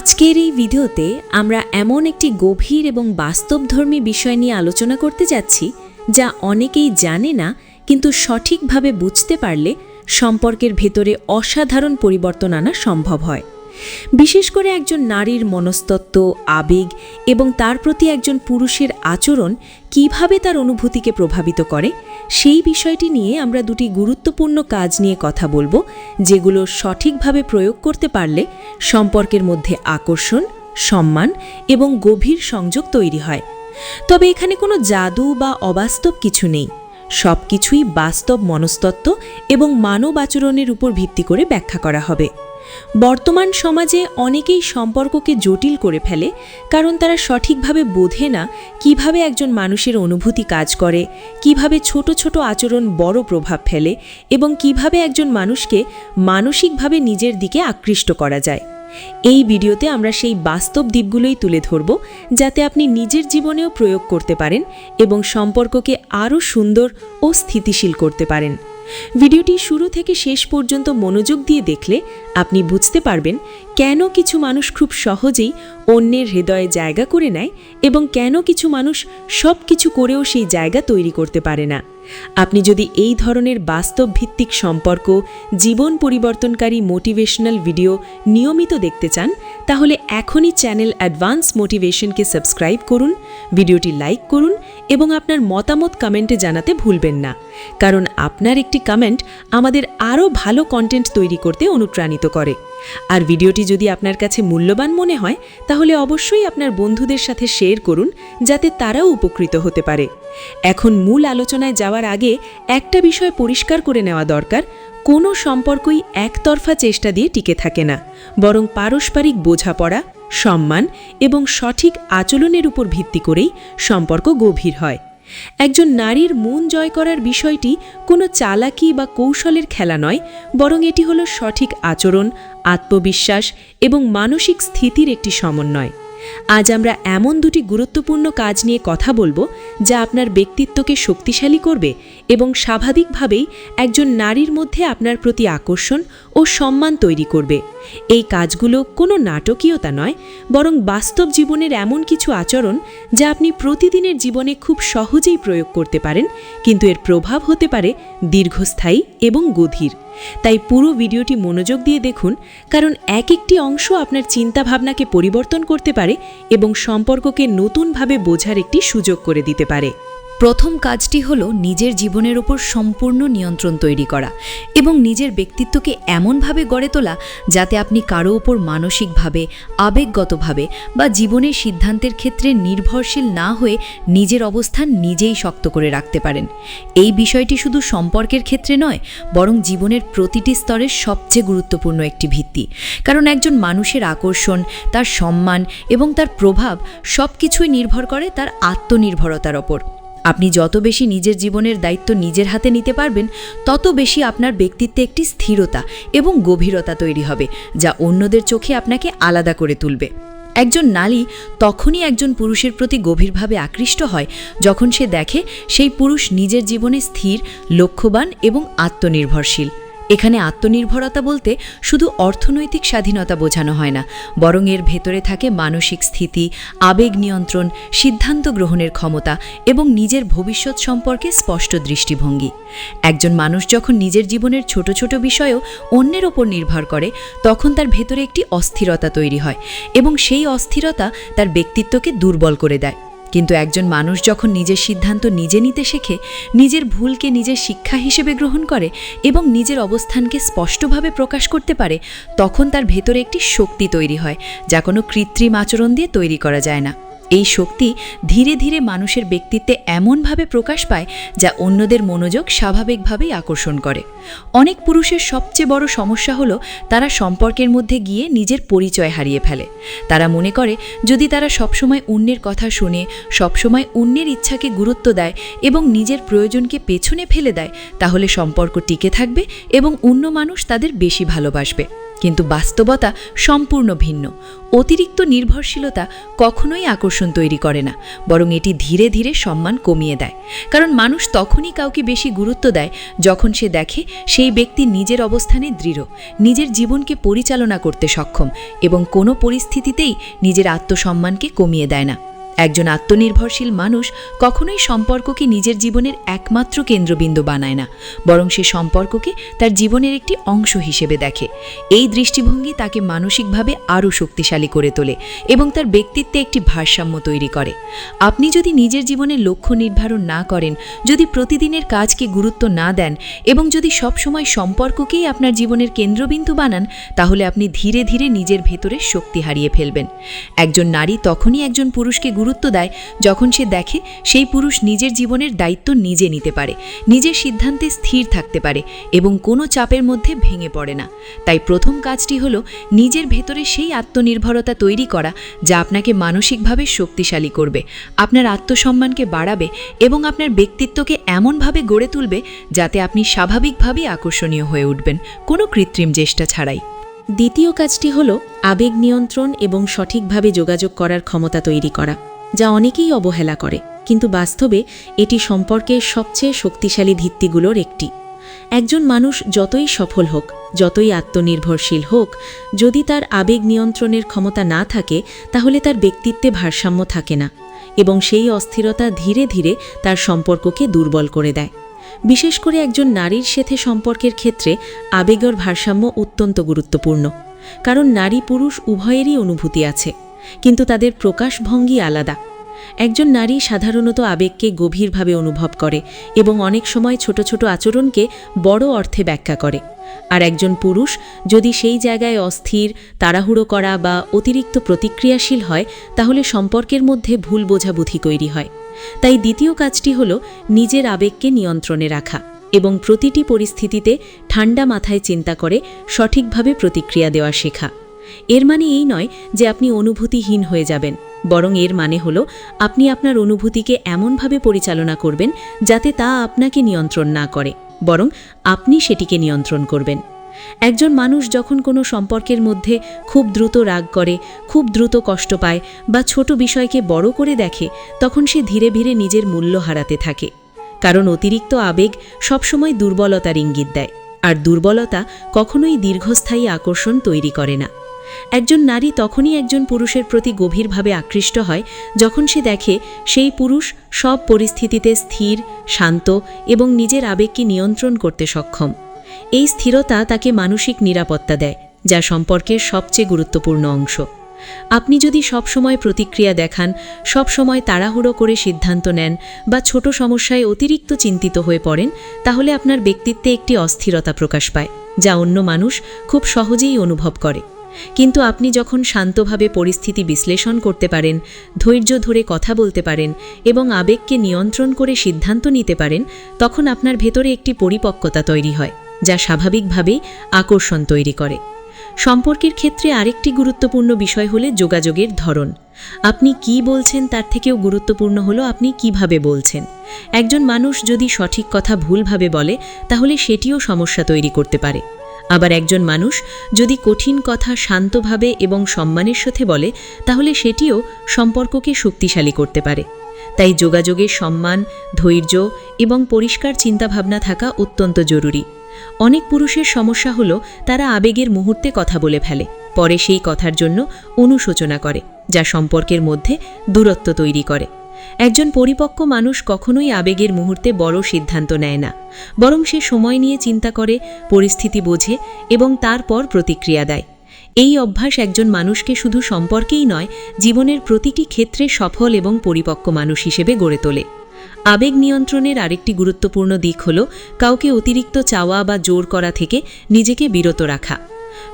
আজকের এই ভিডিওতে আমরা এমন একটি গভীর এবং বাস্তবধর্মী বিষয় নিয়ে আলোচনা করতে যাচ্ছি যা অনেকেই জানে না, কিন্তু সঠিকভাবে বুঝতে পারলে সম্পর্কের ভেতরে অসাধারণ পরিবর্তন আনা সম্ভব হয়। বিশেষ করে একজন নারীর মনস্তত্ত্ব, আবেগ এবং তার প্রতি একজন পুরুষের আচরণ কিভাবে তার অনুভূতিকে প্রভাবিত করে, সেই বিষয়টি নিয়ে আমরা দুটি গুরুত্বপূর্ণ কাজ নিয়ে কথা বলবো, যেগুলো সঠিকভাবে প্রয়োগ করতে পারলে সম্পর্কের মধ্যে আকর্ষণ, সম্মান এবং গভীর সংযোগ তৈরি হয়। তবে এখানে কোনো জাদু বা অবাস্তব কিছু নেই। সবকিছুই বাস্তব মনস্তত্ত্ব এবং মানব আচরণের উপর ভিত্তি করে ব্যাখ্যা করা হবে। বর্তমান সমাজে অনেকেই সম্পর্ককে জটিল করে ফেলে, কারণ তারা সঠিকভাবে বোঝে না কিভাবে একজন মানুষের অনুভূতি কাজ করে, কিভাবে ছোট ছোট আচরণ বড় প্রভাব ফেলে এবং কিভাবে একজন মানুষকে মানসিকভাবে নিজের দিকে আকৃষ্ট করা যায়। এই ভিডিওতে আমরা সেই বাস্তব দিকগুলোই তুলে ধরব, যাতে আপনি নিজের জীবনেও প্রয়োগ করতে পারেন এবং সম্পর্ককে আরও সুন্দর ও স্থিতিশীল করতে পারেন। ভিডিওটি শুরু থেকে শেষ পর্যন্ত মনোযোগ দিয়ে দেখলে আপনি বুঝতে পারবেন কেন কিছু মানুষ খুব সহজেই অন্যের হৃদয়ে জায়গা করে নেয় এবং কেন কিছু মানুষ সব কিছু করেও সেই জায়গা তৈরি করতে পারে না। আপনি যদি এই ধরনের বাস্তব ভিত্তিক সম্পর্ক, জীবন পরিবর্তনকারী মোটিভেশনাল ভিডিও নিয়মিত দেখতে চান, তাহলে এখনই চ্যানেল অ্যাডভান্স মোটিভেশনকে সাবস্ক্রাইব করুন, ভিডিওটি লাইক করুন এবং আপনার মতামত কমেন্টে জানাতে ভুলবেন না, কারণ আপনার একটি কমেন্ট আমাদের আরও ভালো কন্টেন্ট তৈরি করতে অনুপ্রাণিত করে। আর ভিডিওটি যদি আপনার কাছে মূল্যবান মনে হয়, তাহলে অবশ্যই আপনার বন্ধুদের সাথে শেয়ার করুন, যাতে তারাও উপকৃত হতে পারে। এখন মূল আলোচনায় যাওয়ার আগে একটা বিষয় পরিষ্কার করে নেওয়া দরকার: কোনো সম্পর্কই একতরফা চেষ্টা দিয়ে টিকে থাকে না, বরং পারস্পরিক বোঝাপড়া, সম্মান এবং সঠিক আচরণের উপর ভিত্তি করেই সম্পর্ক গভীর হয়। একজন নারীর মন জয় করার বিষয়টি কোনো চালাকি বা কৌশলের খেলা নয়, বরং এটি হলো সঠিক আচরণ, আত্মবিশ্বাস এবং মানসিক স্থিতির একটি সমন্বয়। আজ আমরা এমন দুটি গুরুত্বপূর্ণ কাজ নিয়ে কথা বলবো, যা আপনার ব্যক্তিত্বকে শক্তিশালী করবে এবং স্বাভাবিকভাবেই একজন নারীর মধ্যে আপনার প্রতি আকর্ষণ ও সম্মান তৈরি করবে। এই কাজগুলো কোনো নাটকীয়তা নয়, বরং বাস্তব জীবনের এমন কিছু আচরণ যা আপনি প্রতিদিনের জীবনে খুব সহজেই প্রয়োগ করতে পারেন, কিন্তু এর প্রভাব হতে পারে দীর্ঘস্থায়ী এবং গভীর। তাই পুরো ভিডিওটি মনোযোগ দিয়ে দেখুন, কারণ এক একটি অংশ আপনার চিন্তাভাবনাকে পরিবর্তন করতে পারে এবং সম্পর্ককে নতুনভাবে বোঝার একটি সুযোগ করে দিতে পারে। প্রথম কাজটি হলো নিজের জীবনের ওপর সম্পূর্ণ নিয়ন্ত্রণ তৈরি করা এবং নিজের ব্যক্তিত্বকে এমনভাবে গড়ে তোলা যাতে আপনি কারো ওপর মানসিকভাবে, আবেগগতভাবে বা জীবনের সিদ্ধান্তের ক্ষেত্রে নির্ভরশীল না হয়ে নিজের অবস্থান নিজেই শক্ত করে রাখতে পারেন। এই বিষয়টি শুধু সম্পর্কের ক্ষেত্রে নয়, বরং জীবনের প্রতিটি স্তরের সবচেয়ে গুরুত্বপূর্ণ একটি ভিত্তি। কারণ একজন মানুষের আকর্ষণ, তার সম্মান এবং তার প্রভাব সবকিছুই নির্ভর করে তার আত্মনির্ভরতার ওপর। আপনি যত বেশি নিজের জীবনের দায়িত্ব নিজের হাতে নিতে পারবেন, তত বেশি আপনার ব্যক্তিত্বে একটি স্থিরতা এবং গভীরতা তৈরি হবে, যা অন্যদের চোখে আপনাকে আলাদা করে তুলবে। একজন নারী তখনই একজন পুরুষের প্রতি গভীরভাবে আকৃষ্ট হয় যখন সে দেখে সেই পুরুষ নিজের জীবনে স্থির, লক্ষ্যবান এবং আত্মনির্ভরশীল। এখানে আত্মনির্ভরতা বলতে শুধু অর্থনৈতিক স্বাধীনতা বোঝানো হয় না, বরং এর ভেতরে থাকে মানসিক স্থিতি, আবেগ নিয়ন্ত্রণ, সিদ্ধান্ত গ্রহণের ক্ষমতা এবং নিজের ভবিষ্যৎ সম্পর্কে স্পষ্ট দৃষ্টিভঙ্গি। একজন মানুষ যখন নিজের জীবনের ছোট ছোট বিষয়েও অন্যের ওপর নির্ভর করে, তখন তার ভেতরে একটি অস্থিরতা তৈরি হয় এবং সেই অস্থিরতা তার ব্যক্তিত্বকে দুর্বল করে দেয়। কিন্তু একজন মানুষ যখন নিজের সিদ্ধান্ত নিজে নিতে শেখে, নিজের ভুলকে নিজের শিক্ষা হিসেবে গ্রহণ করে এবং নিজের অবস্থানকে স্পষ্টভাবে প্রকাশ করতে পারে, তখন তার ভেতরে একটি শক্তি তৈরি হয়, যা কোনো কৃত্রিম আচরণ দিয়ে তৈরি করা যায় না। এই শক্তি ধীরে ধীরে মানুষের ব্যক্তিত্বে এমনভাবে প্রকাশ পায় যা অন্যদের মনোযোগ স্বাভাবিকভাবেই আকর্ষণ করে। অনেক পুরুষের সবচেয়ে বড় সমস্যা হলো তারা সম্পর্কের মধ্যে গিয়ে নিজের পরিচয় হারিয়ে ফেলে। তারা মনে করে যদি তারা সবসময় অন্যের কথা শুনে, সবসময় অন্যের ইচ্ছাকে গুরুত্ব দেয় এবং নিজের প্রয়োজনকে পেছনে ফেলে দেয়, তাহলে সম্পর্ক টিকে থাকবে এবং অন্য মানুষ তাদের বেশি ভালোবাসবে। কিন্তু বাস্তবতা সম্পূর্ণ ভিন্ন। অতিরিক্ত নির্ভরশীলতা কখনোই আকর্ষণ তৈরি করে না, বরং এটি ধীরে ধীরে সম্মান কমিয়ে দেয়। কারণ মানুষ তখনই কাউকে বেশি গুরুত্ব দেয় যখন সে দেখে সেই ব্যক্তি নিজের অবস্থানে দৃঢ়, নিজের জীবনকে পরিচালনা করতে সক্ষম এবং কোনো পরিস্থিতিতেই নিজের আত্মসম্মানকে কমিয়ে দেয় না। একজন আত্মনির্ভরশীল মানুষ কখনোই সম্পর্ককে নিজের জীবনের একমাত্র কেন্দ্রবিন্দু বানায় না, বরং সে সম্পর্ককে তার জীবনের একটি অংশ হিসেবে দেখে। এই দৃষ্টিভঙ্গি তাকে মানসিকভাবে আরও শক্তিশালী করে তোলে এবং তার ব্যক্তিত্বে একটি ভারসাম্য তৈরি করে। আপনি যদি নিজের জীবনের লক্ষ্য নির্ধারণ না করেন, যদি প্রতিদিনের কাজকে গুরুত্ব না দেন এবং যদি সবসময় সম্পর্ককেই আপনার জীবনের কেন্দ্রবিন্দু বানান, তাহলে আপনি ধীরে ধীরে নিজের ভেতরের শক্তি হারিয়ে ফেলবেন। একজন নারী তখনই একজন পুরুষকে গুরুত্ব দেয় যখন সে দেখে সেই পুরুষ নিজের জীবনের দায়িত্ব নিজে নিতে পারে, নিজের সিদ্ধান্তে স্থির থাকতে পারে এবং কোনো চাপের মধ্যে ভেঙে পড়ে না। তাই প্রথম কাজটি হলো নিজের ভেতরে সেই আত্মনির্ভরতা তৈরি করা যা আপনাকে মানসিকভাবে শক্তিশালী করবে, আপনার আত্মসম্মানকে বাড়াবে এবং আপনার ব্যক্তিত্বকে এমনভাবে গড়ে তুলবে যাতে আপনি স্বাভাবিকভাবেই আকর্ষণীয় হয়ে উঠবেন, কোনো কৃত্রিম চেষ্টা ছাড়াই। দ্বিতীয় কাজটি হল আবেগ নিয়ন্ত্রণ এবং সঠিকভাবে যোগাযোগ করার ক্ষমতা তৈরি করা, যা অনেকেই অবহেলা করে, কিন্তু বাস্তবে এটি সম্পর্কের সবচেয়ে শক্তিশালী ভিত্তিগুলোর একটি। একজন মানুষ যতই সফল হোক, যতই আত্মনির্ভরশীল হোক, যদি তার আবেগ নিয়ন্ত্রণের ক্ষমতা না থাকে তাহলে তার ব্যক্তিত্বে ভারসাম্য থাকে না এবং সেই অস্থিরতা ধীরে ধীরে তার সম্পর্ককে দুর্বল করে দেয়। বিশেষ করে একজন নারীর সাথে সম্পর্কের ক্ষেত্রে আবেগের ভারসাম্য অত্যন্ত গুরুত্বপূর্ণ, কারণ নারী পুরুষ উভয়েরই অনুভূতি আছে, কিন্তু তাদের প্রকাশভঙ্গি আলাদা। একজন নারী সাধারণত আবেগকে গভীরভাবে অনুভব করে এবং অনেক সময় ছোট ছোট আচরণকে বড় অর্থে ব্যাখ্যা করে, আর একজন পুরুষ যদি সেই জায়গায় অস্থির, তাড়াহুড়ো করা বা অতিরিক্ত প্রতিক্রিয়াশীল হয়, তাহলে সম্পর্কের মধ্যে ভুল বোঝাবুঝি তৈরি হয়। তাই দ্বিতীয় কাজটি হল নিজের আবেগকে নিয়ন্ত্রণে রাখা এবং প্রতিটি পরিস্থিতিতে ঠান্ডা মাথায় চিন্তা করে সঠিকভাবে প্রতিক্রিয়া দেওয়া শেখা। এর মানে এই নয় যে আপনি অনুভূতিহীন হয়ে যাবেন, বরং এর মানে হল আপনি আপনার অনুভূতিকে এমনভাবে পরিচালনা করবেন যাতে তা আপনাকে নিয়ন্ত্রণ না করে, বরং আপনি সেটিকে নিয়ন্ত্রণ করবেন। একজন মানুষ যখন কোনো সম্পর্কের মধ্যে খুব দ্রুত রাগ করে, খুব দ্রুত কষ্ট পায় বা ছোট বিষয়কে বড় করে দেখে, তখন সে ধীরে ধীরে নিজের মূল্য হারাতে থাকে। কারণ অতিরিক্ত আবেগ সবসময় দুর্বলতার ইঙ্গিত দেয়, আর দুর্বলতা কখনোই দীর্ঘস্থায়ী আকর্ষণ তৈরি করে না। একজন নারী তখনই একজন পুরুষের প্রতি গভীরভাবে আকৃষ্ট হয় যখন সে দেখে সেই পুরুষ সব পরিস্থিতিতে স্থির, শান্ত এবং নিজের আবেগকে নিয়ন্ত্রণ করতে সক্ষম। এই স্থিরতা তাকে মানসিক নিরাপত্তা দেয়, যা সম্পর্কের সবচেয়ে গুরুত্বপূর্ণ অংশ। আপনি যদি সবসময় প্রতিক্রিয়া দেখান, সবসময় তাড়াহুড়ো করে সিদ্ধান্ত নেন বা ছোট সমস্যায় অতিরিক্ত চিন্তিত হয়ে পড়েন, তাহলে আপনার ব্যক্তিত্বে একটি অস্থিরতা প্রকাশ পায়, যা অন্য মানুষ খুব সহজেই অনুভব করে। কিন্তু আপনি যখন শান্তভাবে পরিস্থিতি বিশ্লেষণ করতে পারেন, ধৈর্য ধরে কথা বলতে পারেন এবং আবেগকে নিয়ন্ত্রণ করে সিদ্ধান্ত নিতে পারেন, তখন আপনার ভেতরে একটি পরিপক্কতা তৈরি হয়, যা স্বাভাবিকভাবেই আকর্ষণ তৈরি করে। সম্পর্কের ক্ষেত্রে আরেকটি গুরুত্বপূর্ণ বিষয় হলো যোগাযোগের ধরন। আপনি কি বলছেন তার থেকেও গুরুত্বপূর্ণ হলো আপনি কিভাবে বলছেন। একজন মানুষ যদি সঠিক কথা ভুলভাবে বলে, তাহলে সেটিও সমস্যা তৈরি করতে পারে। আবার একজন মানুষ যদি কঠিন কথা শান্তভাবে এবং সম্মানের সাথে বলে, তাহলে সেটিও সম্পর্ককে শক্তিশালী করতে পারে। তাই যোগাযোগের সম্মান, ধৈর্য এবং পরিষ্কার চিন্তাভাবনা থাকা অত্যন্ত জরুরি। অনেক পুরুষের সমস্যা হলো তারা আবেগের মুহূর্তে কথা বলে ফেলে, পরে সেই কথার জন্য অনুশোচনা করে, যা সম্পর্কের মধ্যে দূরত্ব তৈরি করে। একজন পরিপক্ক মানুষ কখনোই আবেগের মুহূর্তে বড় সিদ্ধান্ত নেয় না, বরং সে সময় নিয়ে চিন্তা করে, পরিস্থিতি বোঝে এবং তারপর প্রতিক্রিয়া দেয়। এই অভ্যাস একজন মানুষকে শুধু সম্পর্কেই নয়, জীবনের প্রতিটি ক্ষেত্রে সফল এবং পরিপক্ক মানুষ হিসেবে গড়ে তোলে। আবেগ নিয়ন্ত্রণের আরেকটি গুরুত্বপূর্ণ দিক হল কাউকে অতিরিক্ত চাওয়া বা জোর করা থেকে নিজেকে বিরত রাখা।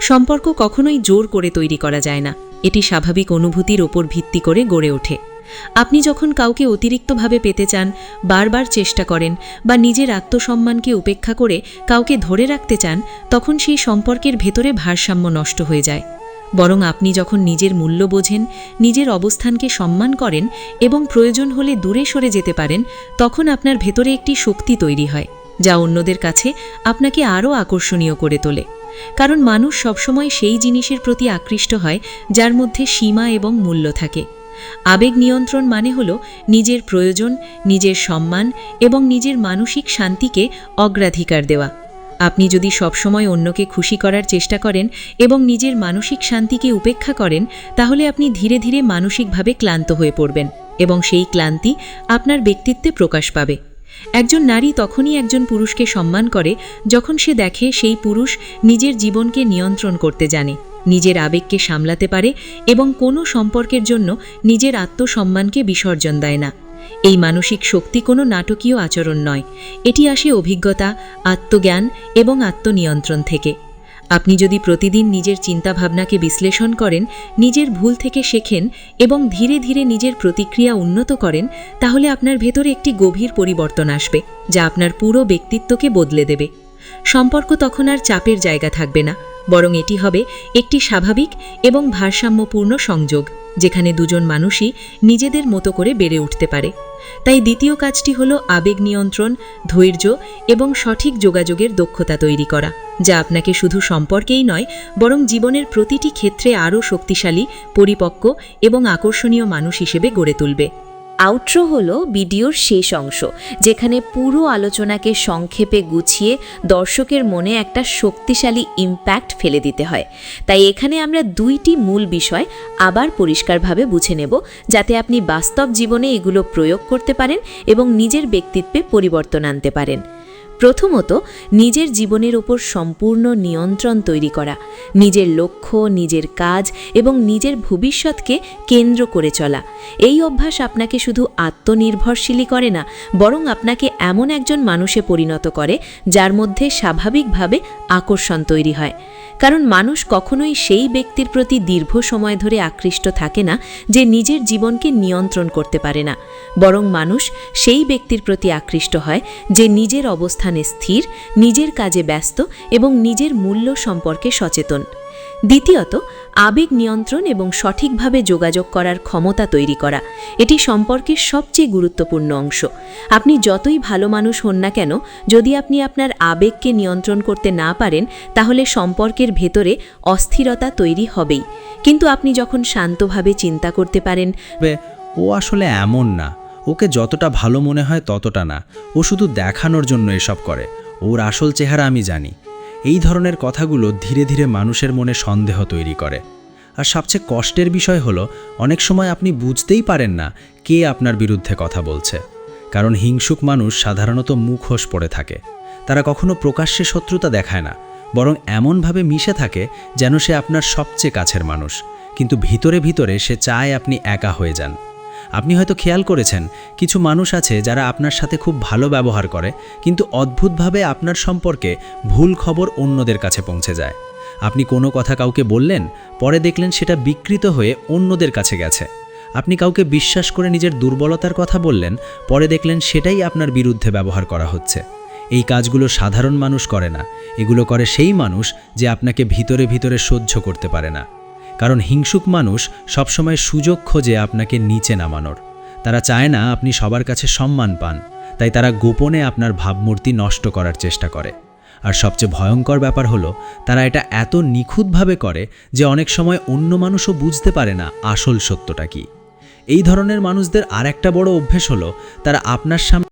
সম্পর্ক কখনোই জোর করে তৈরি করা যায় না, এটি স্বাভাবিক অনুভূতির ওপর ভিত্তি করে গড়ে ওঠে। আপনি যখন কাউকে অতিরিক্তভাবে পেতে চান, বারবার চেষ্টা করেন বা নিজের আত্মসম্মানকে উপেক্ষা করে কাউকে ধরে রাখতে চান, তখন সেই সম্পর্কের ভেতরে ভারসাম্য নষ্ট হয়ে যায়। বরং আপনি যখন নিজের মূল্য বোঝেন, নিজের অবস্থানকে সম্মান করেন এবং প্রয়োজন হলে দূরে সরে যেতে পারেন, তখন আপনার ভেতরে একটি শক্তি তৈরি হয়, যা অন্যদের কাছে আপনাকে আরও আকর্ষণীয় করে তোলে। কারণ মানুষ সবসময় সেই জিনিসের প্রতি আকৃষ্ট হয় যার মধ্যে সীমা এবং মূল্য থাকে। আবেগ নিয়ন্ত্রণ মানে হল নিজের প্রয়োজন, নিজের সম্মান এবং নিজের মানসিক শান্তিকে অগ্রাধিকার দেওয়া। আপনি যদি সবসময় অন্যকে খুশি করার চেষ্টা করেন এবং নিজের মানসিক শান্তিকে উপেক্ষা করেন, তাহলে আপনি ধীরে ধীরে মানসিকভাবে ক্লান্ত হয়ে পড়বেন এবং সেই ক্লান্তি আপনার ব্যক্তিত্বে প্রকাশ পাবে। একজন নারী তখনই একজন পুরুষকে সম্মান করে যখন সে দেখে সেই পুরুষ নিজের জীবনকে নিয়ন্ত্রণ করতে জানে, নিজের আবেগকে সামলাতে পারে এবং কোনো সম্পর্কের জন্য নিজের আত্মসম্মানকে বিসর্জন দেয় না। এই মানসিক শক্তি কোনো নাটকীয় আচরণ নয়, এটি আসে অভিজ্ঞতা, আত্মজ্ঞান এবং আত্মনিয়ন্ত্রণ থেকে। আপনি যদি প্রতিদিন নিজের চিন্তাভাবনাকে বিশ্লেষণ করেন, নিজের ভুল থেকে শেখেন এবং ধীরে ধীরে নিজের প্রতিক্রিয়া উন্নত করেন, তাহলে আপনার ভেতরে একটি গভীর পরিবর্তন আসবে যা আপনার পুরো ব্যক্তিত্বকে বদলে দেবে। সম্পর্ক তখন আর চাপের জায়গা থাকবে না, বরং এটি হবে একটি স্বাভাবিক এবং ভারসাম্যপূর্ণ সংযোগ, যেখানে দুজন মানুষই নিজেদের মতো করে বেড়ে উঠতে পারে। তাই দ্বিতীয় কাজটি হল আবেগ নিয়ন্ত্রণ, ধৈর্য এবং সঠিক যোগাযোগের দক্ষতা তৈরি করা, যা আপনাকে শুধু সম্পর্কেই নয় বরং জীবনের প্রতিটি ক্ষেত্রে আরও শক্তিশালী, পরিপক্ক এবং আকর্ষণীয় মানুষ হিসেবে গড়ে তুলবে। আউট্রো হলো ভিডিওর শেষ অংশ, যেখানে পুরো আলোচনাকে সংক্ষেপে গুছিয়ে দর্শকের মনে একটা শক্তিশালী ইম্প্যাক্ট ফেলে দিতে হয়। তাই এখানে আমরা দুইটি মূল বিষয় আবার পরিষ্কারভাবে বুঝে নেব, যাতে আপনি বাস্তব জীবনে এগুলো প্রয়োগ করতে পারেন এবং নিজের ব্যক্তিত্বে পরিবর্তন আনতে পারেন। প্রথমত, নিজের জীবনের ওপর সম্পূর্ণ নিয়ন্ত্রণ তৈরি করা। নিজের লক্ষ্য, নিজের কাজ এবং নিজের ভবিষ্যৎকে কেন্দ্র করে চলা। এই অভ্যাস আপনাকে শুধু আত্মনির্ভরশীলই করে না, বরং আপনাকে এমন একজন মানুষে পরিণত করে যার মধ্যে স্বাভাবিকভাবে আকর্ষণ তৈরি হয়। কারণ মানুষ কখনোই সেই ব্যক্তির প্রতি দীর্ঘ সময় ধরে আকৃষ্ট থাকে না যে নিজের জীবনকে নিয়ন্ত্রণ করতে পারে না, বরং মানুষ সেই ব্যক্তির প্রতি আকৃষ্ট হয় যে নিজের অবস্থানে স্থির, নিজের কাজে ব্যস্ত এবং নিজের মূল্য সম্পর্কে সচেতন। দ্বিতীয়ত, আবেগ নিয়ন্ত্রণ এবং সঠিকভাবে যোগাযোগ করার ক্ষমতা তৈরি করা। এটি সম্পর্কের সবচেয়ে গুরুত্বপূর্ণ অংশ। আপনি যতই ভালো মানুষ হন না কেন, যদি আপনি আপনার আবেগকে নিয়ন্ত্রণ করতে না পারেন, তাহলে সম্পর্কের ভেতরে অস্থিরতা তৈরি হবেই। কিন্তু আপনি যখন শান্তভাবে চিন্তা করতে পারেন, ও আসলে এমন না, ওকে যতটা ভালো মনে হয় ততটা না, ও শুধু দেখানোর জন্য এসব করে, ওর আসল চেহারা আমি জানি, এই ধরনের কথাগুলো ধীরে ধীরে মানুষের মনে সন্দেহ তৈরি করে। আর সবচেয়ে কষ্টের বিষয় হলো, অনেক সময় আপনি বুঝতেই পারেন না কে আপনার বিরুদ্ধে কথা বলছে। কারণ হিংসুক মানুষ সাধারণত মুখোশ পড়ে থাকে। তারা কখনো প্রকাশ্যে শত্রুতা দেখায় না, বরং এমনভাবে মিশে থাকে যেন সে আপনার সবচেয়ে কাছের মানুষ, কিন্তু ভিতরে ভিতরে সে চায় আপনি একা হয়ে যান। আপনি হয়তো খেয়াল করেছেন, কিছু মানুষ আছে যারা আপনার সাথে খুব ভালো ব্যবহার করে, কিন্তু অদ্ভুতভাবে আপনার সম্পর্কে ভুল খবর অন্যদের কাছে পৌঁছে যায়। আপনি কোনো কথা কাউকে বললেন, পরে দেখলেন সেটা বিকৃত হয়ে অন্যদের কাছে গেছে। আপনি কাউকে বিশ্বাস করে নিজের দুর্বলতার কথা বললেন, পরে দেখলেন সেটাই আপনার বিরুদ্ধে ব্যবহার করা হচ্ছে। এই কাজগুলো সাধারণ মানুষ করে না, এগুলো করে সেই মানুষ যে আপনাকে ভিতরে ভিতরে সহ্য করতে পারে না। কারণ হিংসুক মানুষ সবসময় সুযোগ খোঁজে আপনাকে নিচে নামানোর। তারা চায় না আপনি সবার কাছে সম্মান পান, তাই তারা গোপনে আপনার ভাবমূর্তি নষ্ট করার চেষ্টা করে। আর সবচেয়ে ভয়ঙ্কর ব্যাপার হলো, তারা এটা এত নিখুঁতভাবে করে যে অনেক সময় অন্য মানুষও বুঝতে পারে না আসল সত্যটা কী। এই ধরনের মানুষদের আরেকটা বড় অভ্যেস হলো, তারা আপনার সামনে